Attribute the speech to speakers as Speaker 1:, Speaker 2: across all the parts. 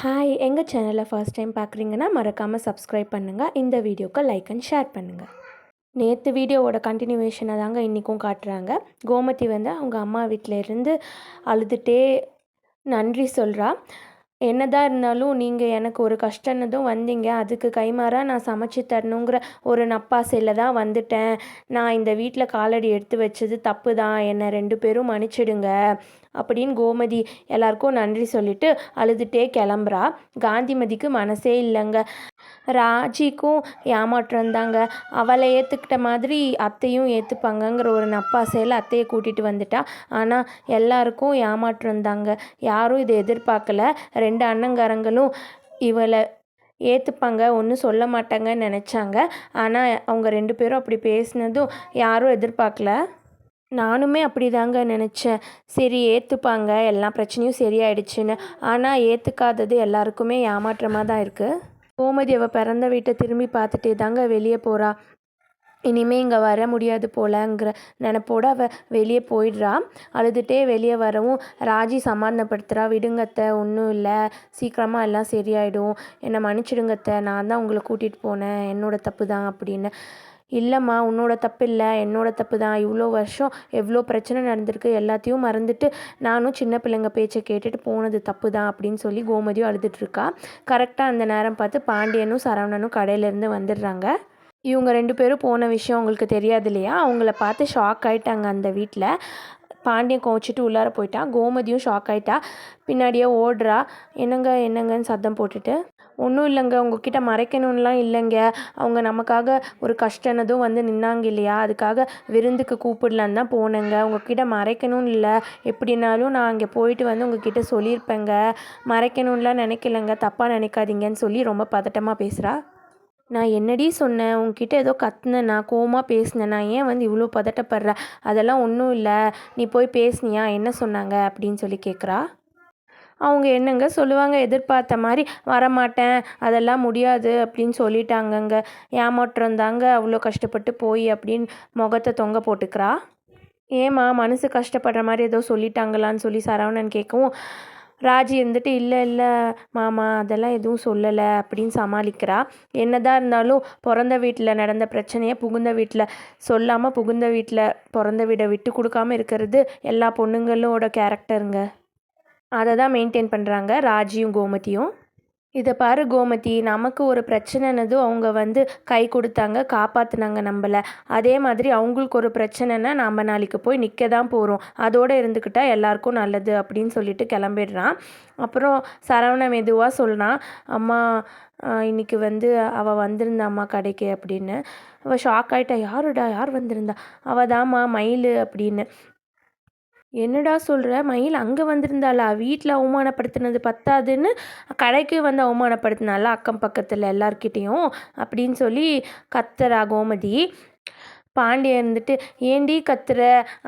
Speaker 1: Hi, எங்கள் சேனலை first time பார்க்குறீங்கன்னா மறக்காமல் சப்ஸ்கிரைப் பண்ணுங்கள். இந்த வீடியோக்கு லைக் அண்ட் ஷேர் பண்ணுங்கள். நேற்று வீடியோவோட கண்டினியூவேஷனை தாங்க இன்றைக்கும் காட்டுறாங்க. கோமதி வந்து அவங்க அம்மா வீட்டில் இருந்து அழுதுகிட்டே நன்றி சொல்கிறா. என்னதான் இருந்தாலும் நீங்கள் எனக்கு ஒரு கஷ்டன்னதும் வந்தீங்க, அதுக்கு கைமாறாக நான் சமைச்சு தரணுங்கிற ஒரு நப்பாசையில் தான் வந்துட்டேன். நான் இந்த வீட்டில் காலடி எடுத்து வச்சது தப்பு தான், என்னை 2 பேரும் மன்னிச்சிடுங்க அப்படின்னு கோமதி எல்லாருக்கும் நன்றி சொல்லிட்டு அழுதுகிட்டே கிளம்புறா. காந்திமதிக்கு மனசே இல்லைங்க. ராஜிக்கும் ஏமாற்றம் தாங்க. அவளை ஏற்றுக்கிட்ட மாதிரி அத்தையும் ஏற்றுப்பாங்கங்கிற ஒரு நப்பாசையில் அத்தையை கூட்டிகிட்டு வந்துட்டா. ஆனால் எல்லாருக்கும் ஏமாற்றம் தாங்க. யாரும் இதை எதிர்பார்க்கல. 2 அண்ணங்காரங்களும் இவளை ஏற்றுப்பாங்க, ஒன்றும் சொல்ல மாட்டாங்கன்னு நினச்சாங்க. ஆனால் அவங்க 2 பேரும் அப்படி பேசினதும் யாரும் எதிர்பார்க்கல. நானுமே அப்படி தாங்க நினச்சேன். சரி ஏற்றுப்பாங்க, எல்லா பிரச்சனையும் சரியாயிடுச்சுன்னு. ஆனால் ஏற்றுக்காதது எல்லாருக்குமே ஏமாற்றமாக தான் இருக்குது. கோமதி அவள் பிறந்த வீட்டை திரும்பி பார்த்துட்டே தாங்க வெளியே போகிறா. இனிமே இங்கே வர முடியாது போலங்கிற நினப்போடு அவள் வெளியே போயிடுறா. அழுதுகிட்டே வெளியே வரவும் ராஜி சமாதானப்படுத்துகிறா. விடுங்கத்தை, ஒன்றும் இல்லை, சீக்கிரமாக எல்லாம் சரியாயிடும், என்னை மன்னிச்சிடுங்கத்தை, நான் தான் உங்களை கூட்டிகிட்டு போனேன், என்னோட தப்பு தான் அப்படின்னு. இல்லைம்மா, உன்னோட தப்பு இல்லை, என்னோட தப்பு தான். இவ்வளோ வருஷம் எவ்வளோ பிரச்சனை நடந்திருக்கு, எல்லாத்தையும் மறந்துட்டு நானும் சின்ன பிள்ளைங்க பேச்சை கேட்டுட்டு போனது தப்பு தான் அப்படின்னு சொல்லி கோமதியும் அழுதுட்டுருக்கா. கரெக்டாக அந்த நேரம் பார்த்து பாண்டியனும் சரவணனும் கடையிலேருந்து வந்துடுறாங்க. இவங்க 2 பேரும் போன விஷயம் அவங்களுக்கு தெரியாது இல்லையா. அவங்கள பார்த்து ஷாக் ஆகிட்டாங்க அந்த வீட்டில். பாண்டியன் கோச்சிட்டு உள்ளார போயிட்டான். கோமதியும் ஷாக் ஆகிட்டா, பின்னாடியே ஓடுறா. என்னங்கன்னு சத்தம் போட்டுட்டு. ஒன்றும் இல்லைங்க, உங்ககிட்ட மறைக்கணும்லாம் இல்லைங்க, அவங்க நமக்காக ஒரு கஷ்டனதும் வந்து நின்னாங்க இல்லையா, அதுக்காக விருந்துக்கு கூப்பிடலான்னு தான் போனேங்க. உங்ககிட்ட மறைக்கணும்னு இல்லை, எப்படின்னாலும் நான் அங்கே போயிட்டு வந்து உங்ககிட்ட சொல்லியிருப்பேங்க, மறைக்கணும்லாம் நினைக்கலங்க, தப்பாக நினைக்காதீங்கன்னு சொல்லி ரொம்ப பதட்டமாக பேசுகிறா. நான் என்னடி சொன்னேன், உங்ககிட்ட ஏதோ கத்துனேனா, கோவமாக பேசினேனா, ஏன் வந்து இவ்வளோ பதட்டப்படுற, அதெல்லாம் ஒன்றும் இல்லை, நீ போய் பேசுனியா, என்ன சொன்னாங்க அப்படின்னு சொல்லி கேட்குறா. அவங்க என்னங்க சொல்லுவாங்க, எதிர்பார்த்த மாதிரி வரமாட்டேன், அதெல்லாம் முடியாது அப்படின்னு சொல்லிட்டாங்கங்க, ஏமாற்றம் தாங்க, அவ்வளோ கஷ்டப்பட்டு போய் அப்படின்னு முகத்தை தொங்க போட்டுக்கிறா. ஏம்மா, மனசு கஷ்டப்படுற மாதிரி ஏதோ சொல்லிட்டாங்களான்னு சொல்லி சரவணன் கேட்கவும் ராஜி இருந்துட்டு இல்லை மாமா, அதெல்லாம் எதுவும் சொல்லலை அப்படின்னு சமாளிக்கிறா. என்னதான் இருந்தாலும் பிறந்த வீட்டில் நடந்த பிரச்சனையை புகுந்த வீட்டில் சொல்லாமல், புகுந்த வீட்டில் பிறந்த வீடை விட்டு கொடுக்காமல் இருக்கிறது எல்லா பொண்ணுங்களோட கேரக்டருங்க. அதை தான் மெயின்டைன் பண்ணுறாங்க ராஜியும் கோமதியும். இதை பாரு கோமதி, நமக்கு ஒரு பிரச்சனைனதும் அவங்க வந்து கை கொடுத்தாங்க, காப்பாற்றினாங்க நம்மளை. அதே மாதிரி அவங்களுக்கு ஒரு பிரச்சனைனா நம்ம நாளைக்கு போய் நிற்க தான் போகிறோம், அதோடு இருந்துக்கிட்டால் எல்லாருக்கும் நல்லது அப்படின்னு சொல்லிட்டு கிளம்பிடுறான். அப்புறம் சரவணன் மெதுவாக சொல்கிறான், அம்மா இன்றைக்கி வந்து அவள் வந்திருந்தாம்மா கடைக்கு அப்படின்னு. அவள் ஷாக் ஆகிட்டா. யாருடா, யார் வந்திருந்தா? அவள் தாம்மா மயில் அப்படின்னு. என்னடா சொல்கிற, மயில் அங்கே வந்திருந்தாளா, வீட்டில் அவமானப்படுத்தினது பத்தாதுன்னு கடைக்கு வந்து அவமானப்படுத்தினால அக்கம் பக்கத்தில் எல்லார்கிட்டேயும் அப்படின்னு சொல்லி கத்துறா கோமதி. பாண்டியன் இருந்துட்டு, ஏண்டி கத்துற,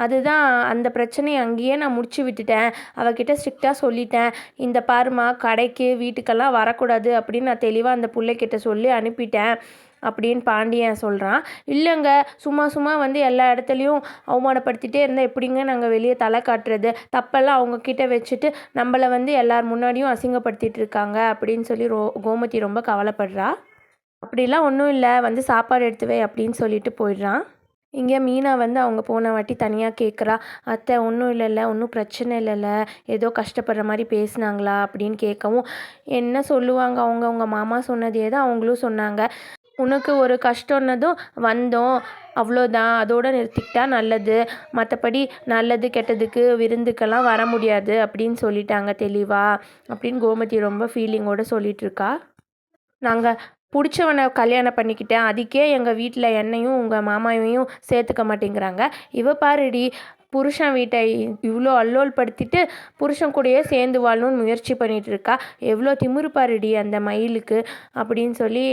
Speaker 1: அதுதான் அந்த பிரச்சனையை அங்கேயே நான் முடிச்சு விட்டுட்டேன், அவகிட்ட ஸ்ட்ரிக்டாக சொல்லிட்டேன், இந்த பாருமா கடைக்கு வீட்டுக்கெல்லாம் வரக்கூடாது அப்படின்னு நான் தெளிவாக அந்த பிள்ளைக்கிட்ட சொல்லி அனுப்பிட்டேன் அப்படின்னு பாண்டியன் சொல்கிறான். இல்லைங்க, சும்மா வந்து எல்லா இடத்துலையும் அவமானப்படுத்திகிட்டே இருந்தால் எப்படிங்க நாங்கள் வெளியே தலை காட்டுறது, தப்பெல்லாம் அவங்கக்கிட்ட வச்சுட்டு நம்மளை வந்து எல்லார் முன்னாடியும் அசிங்கப்படுத்திகிட்டு இருக்காங்க அப்படின்னு சொல்லி கோமதி ரொம்ப கவலைப்படுறா. அப்படிலாம் ஒன்றும் இல்லை, வந்து சாப்பாடு எடுத்து வை அப்படின்னு சொல்லிட்டு போயிடுறான். இங்கே மீனா வந்து அவங்க போன வாட்டி தனியாக கேட்குறா. அத்தை, ஒன்றும் இல்லைல்ல, ஒன்றும் பிரச்சனை இல்லைல்ல, ஏதோ கஷ்டப்படுற மாதிரி பேசுனாங்களா அப்படின்னு கேட்கவும், என்ன சொல்லுவாங்க, அவங்க மாமா சொன்னதே தான் அவங்களும் சொன்னாங்க, உனக்கு ஒரு கஷ்டம்னதும் வந்தோம், அவ்வளோதான், அதோடு நிறுத்திக்கிட்டா நல்லது, மற்றபடி நல்லது கெட்டதுக்கு விருந்துக்கெல்லாம் வர முடியாது அப்படின்னு சொல்லிட்டாங்க தெளிவா அப்படின்னு கோமதி ரொம்ப ஃபீலிங்கோடு சொல்லிகிட்ருக்கா. நாங்கள் பிடிச்சவனை கல்யாணம் பண்ணிக்கிட்டேன், அதுக்கே எங்கள் வீட்டில் என்னையும் உங்கள் மாமாவையும் சேர்த்துக்க மாட்டேங்கிறாங்க, இவ பாருடி புருஷன் வீட்டை இவ்வளோ அல்லோல் படுத்திட்டு புருஷன் கூடயே சேர்ந்து வாழணும்னு முயற்சி பண்ணிகிட்ருக்கா, எவ்வளோ திமிரு பாருடி அந்த மயிலுக்கு அப்படின்னு சொல்லி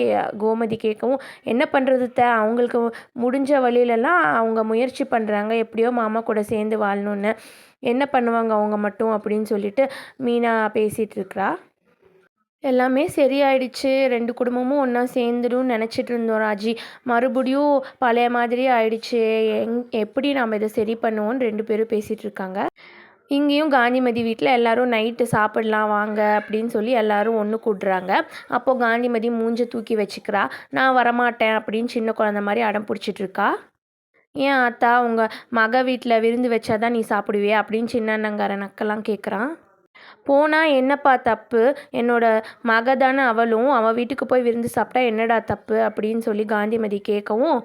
Speaker 1: கோமதி கேட்கவும், என்ன பண்ணுறது அவங்களுக்கு முடிஞ்ச வழியிலலாம் அவங்க முயற்சி பண்ணுறாங்க, எப்படியோ மாமா கூட சேர்ந்து வாழணுன்னு, என்ன பண்ணுவாங்க அவங்க மட்டும் அப்படின்னு சொல்லிட்டு மீனா பேசிகிட்ருக்கிறா. எல்லாமே சரியாயிடுச்சு, 2 குடும்பமும் ஒன்றா சேர்ந்துடும்னு நினச்சிட்டு இருந்தோம் ராஜி, மறுபடியும் பழைய மாதிரி ஆயிடுச்சு, எப்படி நாம் இதை சரி பண்ணுவோன்னு 2 பேரும் பேசிகிட்டு இருக்காங்க. இங்கேயும் காந்திமதி வீட்டில் எல்லோரும் நைட்டு சாப்பிடலாம் வாங்க அப்படின்னு சொல்லி எல்லோரும் ஒன்று கூடுறாங்க. அப்போது காந்திமதி மூஞ்ச தூக்கி வச்சுக்கிறா. நான் வரமாட்டேன் அப்படின்னு சின்ன குழந்த மாதிரி அடம் பிடிச்சிட்ருக்கா. ஏன் ஆத்தா உங்கள் மக வீட்டில் விருந்து வச்சாதான் நீ சாப்பிடுவியா அப்படின்னு சின்ன அண்ணங்கார நக்கெல்லாம் கேட்குறான். போனால் என்னப்பா தப்பு, என்னோட மக தானே அவளும், அவள் வீட்டுக்கு போய் விருந்து சாப்பிட்டா என்னடா தப்பு அப்படின்னு சொல்லி காந்திமதி கேட்கவும்,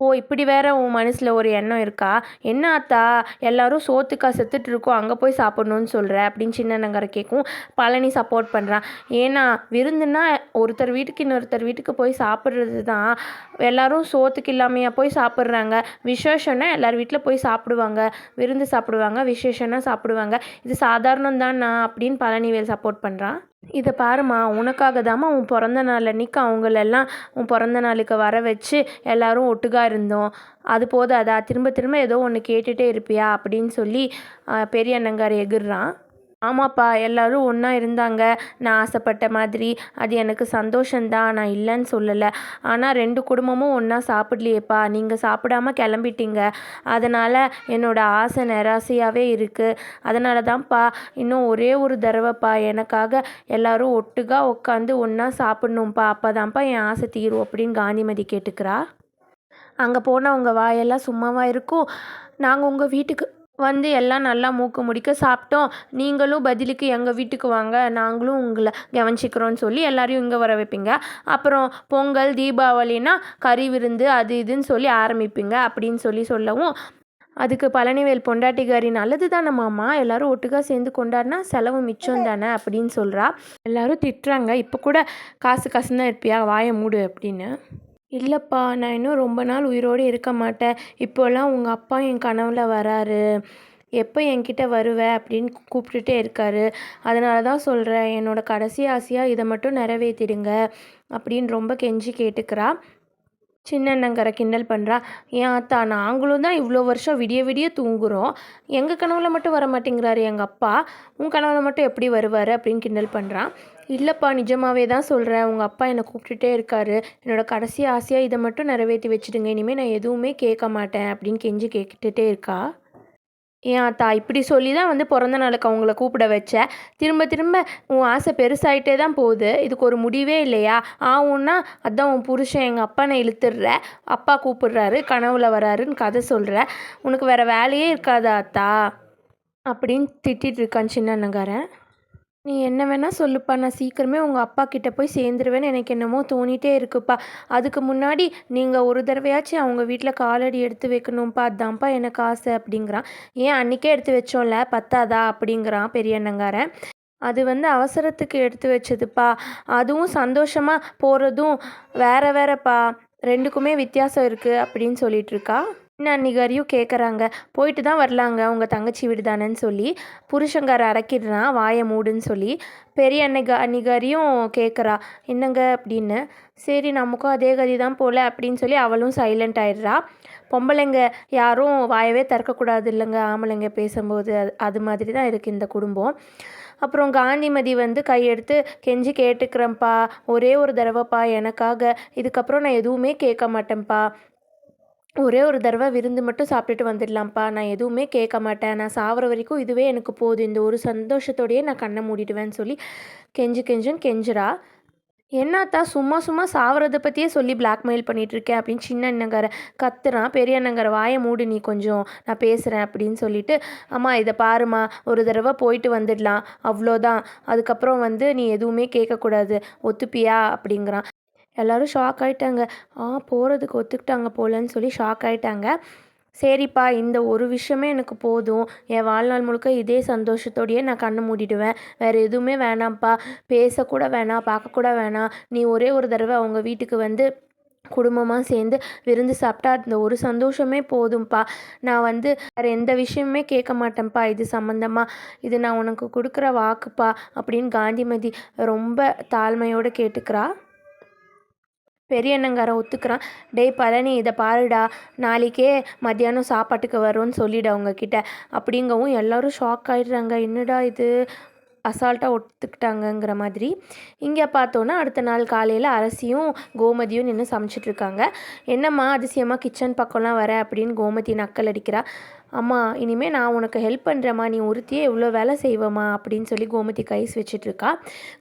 Speaker 1: ஓ இப்படி வேற உன் மனசில் ஒரு எண்ணம் இருக்கா, என்ன ஆத்தா எல்லாரும் சோத்துக்கா செத்துட்டு இருக்கோம் அங்கே போய் சாப்பிட்ணுன்னு சொல்கிற அப்படின்னு சின்ன நங்கரை கேட்கும். பழனி சப்போர்ட் பண்ணுறான். ஏன்னா விருந்துன்னா ஒருத்தர் வீட்டுக்கு இன்னொருத்தர் வீட்டுக்கு போய் சாப்பிட்றது தான். எல்லோரும் சோத்துக்கு இல்லாமையா போய் சாப்பிட்றாங்க. விசேஷம்னா எல்லார் வீட்டில் போய் சாப்பிடுவாங்க, விருந்து சாப்பிடுவாங்க, விசேஷம்னா சாப்பிடுவாங்க. இது சாதாரணம் தானா அப்படின்னு பழனிவேல் சப்போர்ட் பண்ணுறான். இதை பாருமா, உனக்காக தாம்மா உன் பிறந்த நாள் அன்றைக்கி அவங்களெல்லாம் உன் பிறந்த நாளுக்கு வர வச்சு எல்லோரும் ஒட்டுக்கா இருந்தோம். அது போதாதா, திரும்ப திரும்ப ஏதோ ஒன்று கேட்டுகிட்டே இருப்பியா அப்படின்னு சொல்லி பெரிய அண்ணங்கார் எகிர்றான். ஆமாப்பா, எல்லோரும் ஒன்றா இருந்தாங்க நான் ஆசைப்பட்ட மாதிரி. அது எனக்கு சந்தோஷந்தான், நான் இல்லைன்னு சொல்லலை. ஆனால் 2 குடும்பமும் ஒன்றா சாப்பிட்லையேப்பா, நீங்கள் சாப்பிடாம கிளம்பிட்டீங்க. அதனால் என்னோடய ஆசை நிராசையாகவே இருக்குது. அதனால தான்ப்பா இன்னும் ஒரே ஒரு தடவைப்பா எனக்காக எல்லோரும் ஒட்டுக்கா உட்காந்து ஒன்றா சாப்பிட்ணும்ப்பா, அப்போ தான்ப்பா என் ஆசை தீரும் அப்படின்னு காந்திமதி கேட்டுக்கிறா. அங்கே போனால் உங்கள் வாயெல்லாம் சும்மாவாக இருக்கும். நாங்கள் உங்கள் வீட்டுக்கு வந்து எல்லாம் நல்லா மூக்கு முடிக்க சாப்பிட்டோம். நீங்களும் பதிலுக்கு எங்கள் வீட்டுக்கு வாங்க, நாங்களும் உங்களை கவனிச்சிக்கிறோன்னு சொல்லி எல்லாரையும் இங்கே வர வைப்பீங்க. அப்புறம் பொங்கல், தீபாவளினா கறி விருந்து அது இதுன்னு சொல்லி ஆரம்பிப்பீங்க அப்படின்னு சொல்லவும், அதுக்கு பழனிவேல் பொண்டாட்டிக்காரி நல்லது தானே மாமா, எல்லோரும் ஒட்டுக்கா சேர்ந்து கொண்டாடினா செலவு மிச்சம் தானே அப்படின்னு சொல்கிறா. எல்லோரும் திட்டுறாங்க. இப்போ கூட காசு காசுன்னு தான் இருப்பியா, வாயை மூடு அப்படின்னு. இல்லைப்பா, நான் இன்னும் ரொம்ப நாள் உயிரோடு இருக்க மாட்டேன். இப்போல்லாம் உங்கள் அப்பா என் கனவுல வராரு. எப்போ என்கிட்ட வருவ அப்படின்னு கூப்பிட்டுட்டே இருக்காரு. அதனால தான் சொல்கிறேன், என்னோடய கடைசி ஆசையாக இதை மட்டும் நிறைவேற்றிடுங்க அப்படின்னு ரொம்ப கெஞ்சி கேட்டுக்கிறா. சின்ன அண்ணங்கரை கிண்டல் பண்ணுறா. ஏன் ஆத்தா, நாங்களும் தான் இவ்வளோ வருஷம் விடிய விடிய தூங்குகிறோம். எங்கள் கனவுல மட்டும் வர மாட்டேங்கிறாரு எங்கள் அப்பா, உன் கனவுல மட்டும் எப்படி வருவார் அப்படின்னு கிண்டல் பண்ணுறான். இல்லைப்பா, நிஜமாவே தான் சொல்கிறேன், உங்கள் அப்பா என்னை கூப்பிட்டுட்டே இருக்காரு. என்னோடய கடைசி ஆசையாக இதை மட்டும் நிறைவேற்றி வச்சுடுங்க, இனிமேல் நான் எதுவுமே கேட்க மாட்டேன் அப்படின்னு கெஞ்சி கேட்டுகிட்டே இருக்கா. ஏன் ஆத்தா, இப்படி சொல்லி தான் வந்து பிறந்த நாளுக்கு அவங்கள கூப்பிட வச்சேன். திரும்ப திரும்ப உன் ஆசை பெருசாகிட்டே தான் போகுது. இதுக்கு ஒரு முடிவே இல்லையா? ஆவுன்னா அதான் உன் புருஷன் எங்கள் அப்பனை இழுத்துடுற, அப்பா கூப்பிடுறாரு, கனவுல வராருன்னு கதை சொல்கிற. உனக்கு வேறு வேலையே இருக்காதா ஆத்தா அப்படின்னு திட்டிகிட்டு இருக்கான் சின்ன அண்ணங்காரன். நீ என்ன வேணால் சொல்லுப்பா, நான் சீக்கிரமே உங்கள் அப்பா கிட்டே போய் சேர்ந்துருவேன்னு எனக்கு என்னமோ தோணிகிட்டே இருக்குப்பா. அதுக்கு முன்னாடி நீங்கள் ஒரு தடவையாச்சும் அவங்க வீட்டில் காலடி எடுத்து வைக்கணும்ப்பா, அதான்ப்பா எனக்கு ஆசை அப்படிங்கிறான். ஏன் அன்றைக்கே எடுத்து வச்சோம்ல, பத்தாதா அப்படிங்கிறான் பெரிய அண்ணங்காரன். அது வந்து அவசரத்துக்கு எடுத்து வச்சதுப்பா, அதுவும் சந்தோஷமாக போகிறதும் வேறப்பா, 2க்குமே வித்தியாசம் இருக்குது அப்படின்னு சொல்லிகிட்ருக்கா. இன்னும் அன்னிகாரியும் கேட்குறாங்க. போயிட்டு தான் வரலாங்க உங்கள் தங்கச்சி வீடு தானேன்னு சொல்லி. புருஷங்கார அடக்கிடுறான், வாயை மூடுன்னு சொல்லி. பெரிய அன்னிகாரியும் கேட்குறா, என்னங்க அப்படின்னு. சரி நமக்கும் அதே கதி தான் போல் அப்படின்னு சொல்லி அவளும் சைலண்ட் ஆயிடுறா. பொம்பளைங்க யாரும் வாயவே திறக்கக்கூடாது இல்லைங்க ஆம்பளைங்க பேசும்போது, அது மாதிரி தான் இருக்குது இந்த குடும்பம். அப்புறம் காந்திமதி வந்து கையெடுத்து கெஞ்சி கேட்டுக்கிறேன்ப்பா, ஒரே ஒரு தடவைப்பா எனக்காக, இதுக்கப்புறம் நான் எதுவுமே கேட்க மாட்டேன்ப்பா, ஒரே ஒரு தடவை விருந்து மட்டும் சாப்பிட்டுட்டு வந்துடலாம்ப்பா, நான் எதுவுமே கேட்க மாட்டேன், நான் சாகிற வரைக்கும் இதுவே எனக்கு போதும், இந்த ஒரு சந்தோஷத்தோடையே நான் கண்ணை மூடிடுவேன்னு சொல்லி கெஞ்சுன்னு கெஞ்சுறா. என்னாத்தா சும்மா சும்மா சாவறதை பற்றியே சொல்லி பிளாக்மெயில் பண்ணிகிட்ருக்கேன் அப்படின்னு சின்ன அண்ணங்கார கத்துறான். பெரிய அண்ணங்கார வாயை மூடு நீ கொஞ்சம், நான் பேசுகிறேன் அப்படின்னு சொல்லிட்டு, அம்மா இதை பாருமா, ஒரு தடவை போயிட்டு வந்துடலாம் அவ்வளோதான், அதுக்கப்புறம் வந்து நீ எதுவுமே கேட்கக்கூடாது, ஒத்துப்பியா அப்படிங்கிறான். எல்லோரும் ஷாக் ஆகிட்டாங்க. போகிறதுக்கு ஒத்துக்கிட்டாங்க போலன்னு சொல்லி ஷாக் ஆகிட்டாங்க. சரிப்பா, இந்த ஒரு விஷயமே எனக்கு போதும், என் வாழ்நாள் முழுக்க இதே சந்தோஷத்தோடையே நான் கண்ணை மூடிடுவேன், வேறு எதுவுமே வேணாம்ப்பா, பேசக்கூட வேணாம், பார்க்கக்கூட வேணாம், நீ ஒரே ஒரு தடவை அவங்க வீட்டுக்கு வந்து குடும்பமாக சேர்ந்து விருந்து சாப்பிட்டா அந்த ஒரு சந்தோஷமே போதும்ப்பா, நான் வந்து வேறு எந்த விஷயமுமே கேட்க மாட்டேன்ப்பா இது சம்மந்தமாக, இது நான் உனக்கு கொடுக்குற வாக்குப்பா அப்படின்னு காந்திமதி ரொம்ப தாழ்மையோடு கேட்டுக்கிறா. பெரிய அண்ணங்காரன் ஒத்துக்கிறான். டேய் பழனி, இதை பாருடா, நாளைக்கே மத்தியானம் சாப்பாட்டுக்கு வரோன்னு சொல்லிவிடு அவங்கக்கிட்ட அப்படிங்கவும் எல்லோரும் ஷாக் ஆகிடுறாங்க. என்னடா இது, அசால்ட்டாக ஒத்துக்கிட்டாங்கங்கிற மாதிரி. இங்கே பார்த்தோன்னா அடுத்த நாள் காலையில் அரசியும் கோமதியும் நின்று சமைச்சிட்ருக்காங்க. என்னம்மா அதிசயமாக கிச்சன் பக்கம்லாம் வர அப்படின்னு கோமதி நக்கல் அடிக்கிறா. அம்மா இனிமேல் நான் உனக்கு ஹெல்ப் பண்ணுறேம்மா, நீ ஒருத்தியே எவ்வளோ வேலை செய்வம்மா அப்படின்னு சொல்லி கோமதி கைஸ் வச்சிட்ருக்கா.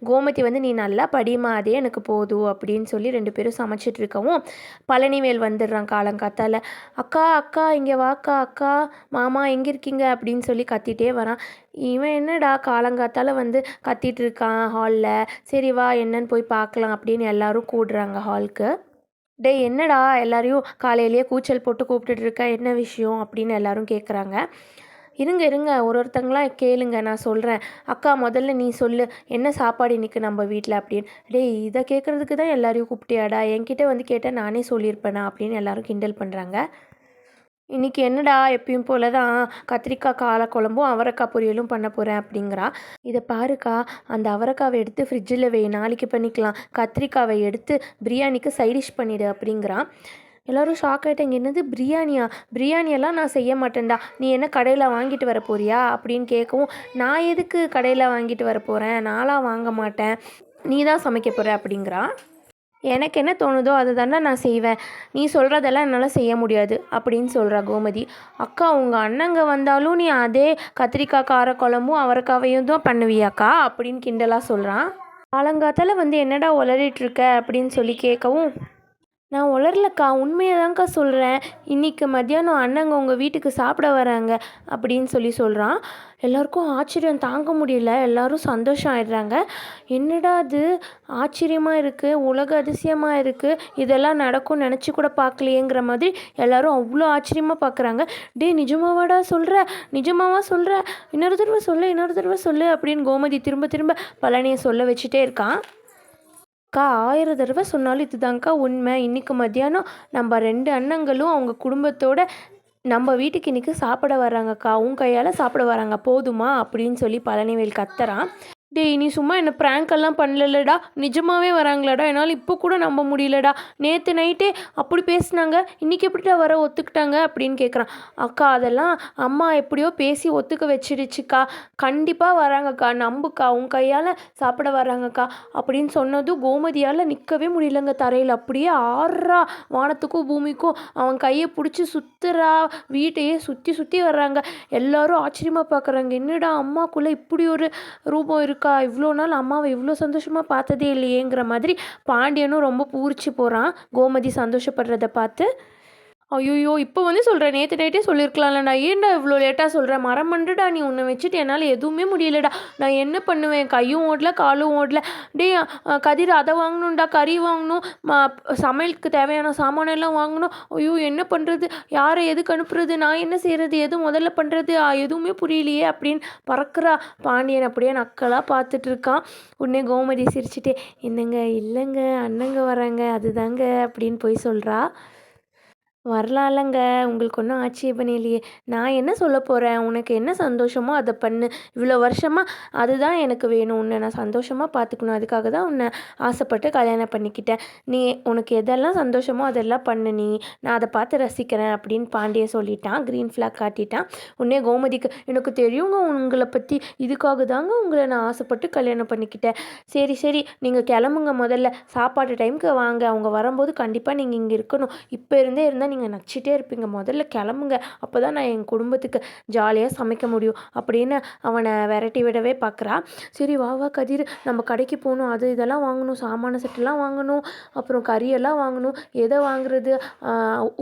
Speaker 1: கோமதி வந்து நீ நல்லா படிமா, அதே எனக்கு போதும் அப்படின்னு சொல்லி 2 பேரும் சமைச்சிட்ருக்கவும் பழனிவேல் வந்துடுறான் காலங்காத்தால. அக்கா அக்கா இங்கே வாக்கா, அக்கா மாமா எங்கே இருக்கீங்க அப்படின்னு சொல்லி கத்திட்டே வரான். இவன் என்னடா காலங்காத்தால வந்து கத்திட்டு இருக்கான் ஹாலில், சரி வா என்னன்னு போய் பார்க்கலாம் அப்படின்னு எல்லாரும் கூடுறாங்க ஹாலுக்கு. டேய் என்னடா எல்லாரையும் காலையிலேயே கூச்சல் போட்டு கூப்பிட்டுட்டு இருக்க, என்ன விஷயம் அப்படின்னு எல்லாரும் கேட்குறாங்க. இருங்க இருங்க ஒருத்தங்களாம் கேளுங்க, நான் சொல்கிறேன். அக்கா முதல்ல நீ சொல்லு, என்ன சாப்பாடு இன்றைக்கி நம்ம வீட்டில் அப்படின்னு. டேய் இதை கேட்குறதுக்கு தான் எல்லாரையும் கூப்பிட்டியாடா, என்கிட்ட வந்து கேட்டால் நானே சொல்லியிருப்பேனா அப்படின்னு எல்லாரும் கிண்டல் பண்ணுறாங்க. இன்றைக்கி என்னடா எப்பயும் போல தான் கத்திரிக்காய் காரக்குழம்பும் அவரைக்காய் பொரியலும் பண்ண போகிறேன் அப்படிங்கிறா. இதை பாருக்கா, அந்த அவரைக்காவை எடுத்து ஃப்ரிட்ஜில் வை, நாளைக்கு பண்ணிக்கலாம். கத்திரிக்காவை எடுத்து பிரியாணிக்கு சைடிஷ் பண்ணிவிடு அப்படிங்கிறான். எல்லோரும் ஷாக் ஆகிட்டாங்க. என்னது பிரியாணியா? பிரியாணியெல்லாம் நான் செய்ய மாட்டேன்டா, நீ என்ன கடையில் வாங்கிட்டு வர போறியா அப்படின்னு கேட்கவும், நான் எதுக்கு கடையில் வாங்கிட்டு வர போகிறேன், நான்லாம் வாங்க மாட்டேன், நீ தான் சமைக்க போகிற அப்படிங்கிறான். எனக்கு என்ன தோணுதோ அதை தானே நான் செய்வேன், நீ சொல்கிறதெல்லாம் என்னால் செய்ய முடியாது அப்படின்னு சொல்கிறா கோமதி. அக்கா உங்கள் அண்ணங்க வந்தாலும் நீ அதே கத்திரிக்காய் காரக்குழம்பும் அவரைக்காவையும் தான் பண்ணுவியாக்கா அப்படின்னு கிண்டலாக சொல்கிறான். காலங்காத்தால் வந்து என்னடா உளறிட்டுருக்க அப்படின்னு சொல்லி கேட்கவும், நான் உளரலக்கா, உண்மையை தான்க்கா சொல்கிறேன், இன்றைக்கி மத்தியானம் அண்ணங்க உங்கள் வீட்டுக்கு சாப்பிட வராங்க அப்படின்னு சொல்லி சொல்கிறான். எல்லாருக்கும் ஆச்சரியம் தாங்க முடியல, எல்லோரும் சந்தோஷம் ஆயிடுறாங்க. என்னடா அது ஆச்சரியமாக இருக்குது, உலக அதிசயமாக இருக்குது, இதெல்லாம் நடக்கும்னு நினச்சி கூட பார்க்கலையேங்கிற மாதிரி எல்லோரும் அவ்வளோ ஆச்சரியமாக பார்க்குறாங்க. டே நிஜமாவாடா சொல்கிற, நிஜமாவா சொல்கிற, இன்னொரு தடவை சொல்லு அப்படின்னு கோமதி திரும்ப திரும்ப பழனியை சொல்ல வச்சுட்டே இருக்கான். அக்கா 1000 தடவை சொன்னாலும் இதுதான்க்கா உண்மை, இன்றைக்கி மத்தியானம் நம்ம 2 அண்ணங்களும் அவங்க குடும்பத்தோடு நம்ம வீட்டுக்கு இன்றைக்கி சாப்பிட வர்றாங்கக்கா, உன் கையால் சாப்பிட வராங்க போதுமா அப்படின்னு சொல்லி பழனிவேல் கத்துறான். டேய் நீ சும்மா என்ன ப்ராங்க் பண்ணலடா, நிஜமாகவே வராங்களாடா, என்னால் இப்போ கூட நம்ப முடியலடா, நேற்று நைட்டே அப்படி பேசுனாங்க, இன்றைக்கி எப்படிடா வர ஒத்துக்கிட்டாங்க அப்படின்னு கேட்குறான். அக்கா அதெல்லாம் அம்மா எப்படியோ பேசி ஒத்துக்க வச்சிடுச்சுக்கா, கண்டிப்பாக வராங்கக்கா, நம்புக்கா, உன் கையால் சாப்பிட வராங்கக்கா அப்படின்னு சொன்னதும் கோமதியால் நிற்கவே முடியலங்க, தரையில் அப்படியே ஆடுறா, வானத்துக்கும் பூமிக்கும் அவன் கையை பிடிச்சி சுற்றுறா, வீட்டையே சுற்றி சுற்றி வர்றாங்க. எல்லோரும் ஆச்சரியமாக பார்க்குறாங்க, என்னடா அம்மாக்குள்ளே இப்படி ஒரு ரூபம் இருக்கா, இவ்வளோ நாள் அம்மாவை இவ்வளோ சந்தோஷமாக பார்த்ததே இல்லையேங்கிற மாதிரி பாண்டியனும் ரொம்ப பூரிச்சு போகிறான் கோமதி சந்தோஷப்படுறத பார்த்து. ஐயோ இப்போ வந்து சொல்கிறேன், நேற்று நைட்டே சொல்லியிருக்கலாம்லடா, ஏன்டா இவ்வளோ லேட்டாக சொல்கிறேன், மரம் பண்ணுடா, நீ உன்னை வச்சுட்டு என்னால் எதுவுமே முடியலடா, நான் என்ன பண்ணுவேன், கையும் ஓடல காலும் ஓடல. டே கதிர் அதை வாங்கணும்டா, கறி வாங்கணும், சமையலுக்கு தேவையான சாமானெல்லாம் வாங்கணும், ஐயோ என்ன பண்ணுறது, யாரை எதுக்கு அனுப்புறது, நான் என்ன செய்கிறது, எது முதல்ல பண்ணுறது, எதுவுமே புரியலையே அப்படின்னு பறக்கிறா. பாண்டியன் அப்படியே நக்கலாக பார்த்துட்டு இருக்கான். உடனே கோமதி சிரிச்சுட்டே, என்னங்க இல்லைங்க அண்ணங்க வராங்க அதுதாங்க அப்படின்னு போய் சொல்கிறா. வரலாம்லங்க, உங்களுக்கு ஒன்றும் ஆட்சேபனை இல்லையே, நான் என்ன சொல்ல போகிறேன், உனக்கு என்ன சந்தோஷமோ அதை பண்ணு, இவ்வளோ வருஷமாக அதுதான் எனக்கு வேணும், உன்னை நான் சந்தோஷமாக பார்த்துக்கணும், அதுக்காக தான் உன்னை ஆசைப்பட்டு கல்யாணம் பண்ணிக்கிட்டேன், நீ உனக்கு எதெல்லாம் சந்தோஷமோ அதெல்லாம் பண்ணு, நான் அதை பார்த்து ரசிக்கிறேன் அப்படின்னு பாண்டியன் சொல்லிட்டான், க்ரீன் ஃப்ளாக் காட்டிட்டான். உடனே கோமதிக்கு, எனக்கு தெரியுங்க உங்களை பற்றி, இதுக்காக தாங்க உங்களை நான் ஆசைப்பட்டு கல்யாணம் பண்ணிக்கிட்டேன், சரி சரி நீங்கள் கிளம்புங்க, முதல்ல சாப்பாடு டைமுக்கு வாங்க, அவங்க வரும்போது கண்டிப்பாக நீங்கள் இங்கே இருக்கணும், இப்போ இருந்தால் நீங்கள் நச்சிட்டே இருப்பீங்க, முதல்ல கிளம்புங்க, அப்போ தான் நான் என் குடும்பத்துக்கு ஜாலியாக சமைக்க முடியும் அப்படின்னு அவனை விரட்டி விடவே பார்க்குறா. சரி வா வா கதிர், நம்ம கடைக்கு போகணும், அது இதெல்லாம் வாங்கணும், சாமான செட்டெல்லாம் வாங்கணும், அப்புறம் கறியெல்லாம் வாங்கணும், எதை வாங்குறது,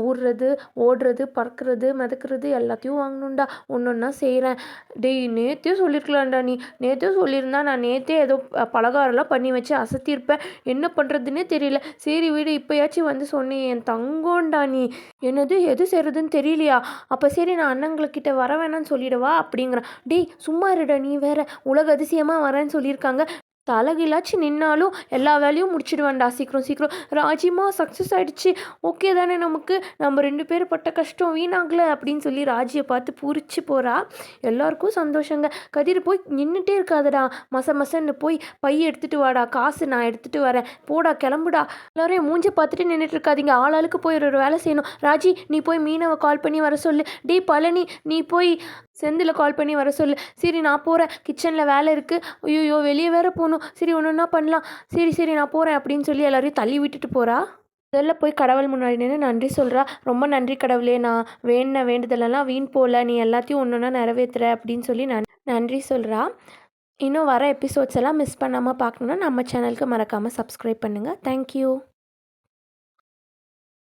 Speaker 1: ஊடுறது ஓடுறது பறக்கிறது மிதக்கிறது எல்லாத்தையும் வாங்கணும்டா, ஒன்று ஒன்றா செய்கிறேன். டேய் நேற்றே சொல்லியிருக்கலாம்டா, நீ நேற்றே சொல்லியிருந்தா நான் நேற்றே ஏதோ பலகாரம்லாம் பண்ணி வச்சு அசத்தியிருப்பேன், என்ன பண்ணுறதுன்னே தெரியல, சரி வீடு இப்போயாச்சும் வந்து சொன்னேன், என் தங்கோண்டா நீ, என்னது எது செய்கிறதுன்னு தெரியலையா, அப்போ சரி நான் அண்ணங்கள்கிட்ட வர வேணான்னு சொல்லிடவா அப்படிங்கிறான். டேய் சும்மா இருடா, நீ வேற உலக அதிசயமாக வரேன்னு சொல்லியிருக்காங்க, தலைகீழாச்சு நின்னாலும் எல்லா வேலையும் முடிச்சிடுவேன்டா, சீக்கிரம் சீக்கிரம், ராஜிமா சக்ஸஸ் ஆகிடுச்சு, ஓகே தானே, நமக்கு நம்ம 2 பேர் பட்ட கஷ்டம் வீணாகலை அப்படின்னு சொல்லி ராஜியை பார்த்து பூரிச்சு போகிறா. எல்லாருக்கும் சந்தோஷங்க. கதிர் போய் நின்றுட்டே இருக்காதடா, மசன்னு போய் பைய எடுத்துகிட்டு வாடா, காசு நான் எடுத்துகிட்டு வரேன், போடா கிளம்புடா, எல்லாரையும் மூஞ்ச பார்த்துட்டு நின்றுட்டு இருக்காதீங்க, ஆளாளுக்கு போய் ஒரு வேலை செய்யணும். ராஜி நீ போய் மீனவை கால் பண்ணி வர சொல்லு, டே பழனி நீ போய் செந்தில் கால் பண்ணி வர சொல்லு, சரி நான் போகிறேன், கிச்சனில் வேலை இருக்குது, ஐயோ வெளியே வேற போகணும், சரி ஒன்று ஒன்றா பண்ணலாம், சரி நான் போகிறேன் அப்படின்னு சொல்லி எல்லாரையும் தள்ளி விட்டுட்டு போகிறா. முதல்ல போய் கடவுள் முன்னாடி நின்று நன்றி சொல்கிறா. ரொம்ப நன்றி கடவுளே, நான் வேண்டின வேண்டுதலெல்லாம் வீண் போல, நீ எல்லாத்தையும் ஒன்று ஒன்றா நிறைவேத்துற அப்படின்னு சொல்லி நன்றி சொல்கிறா. இன்னும் வர எபிசோட்ஸ் எல்லாம் மிஸ் பண்ணாமல் பார்க்கணுன்னா நம்ம சேனலுக்கு மறக்காமல் சப்ஸ்கிரைப் பண்ணுங்கள். தேங்க்யூ.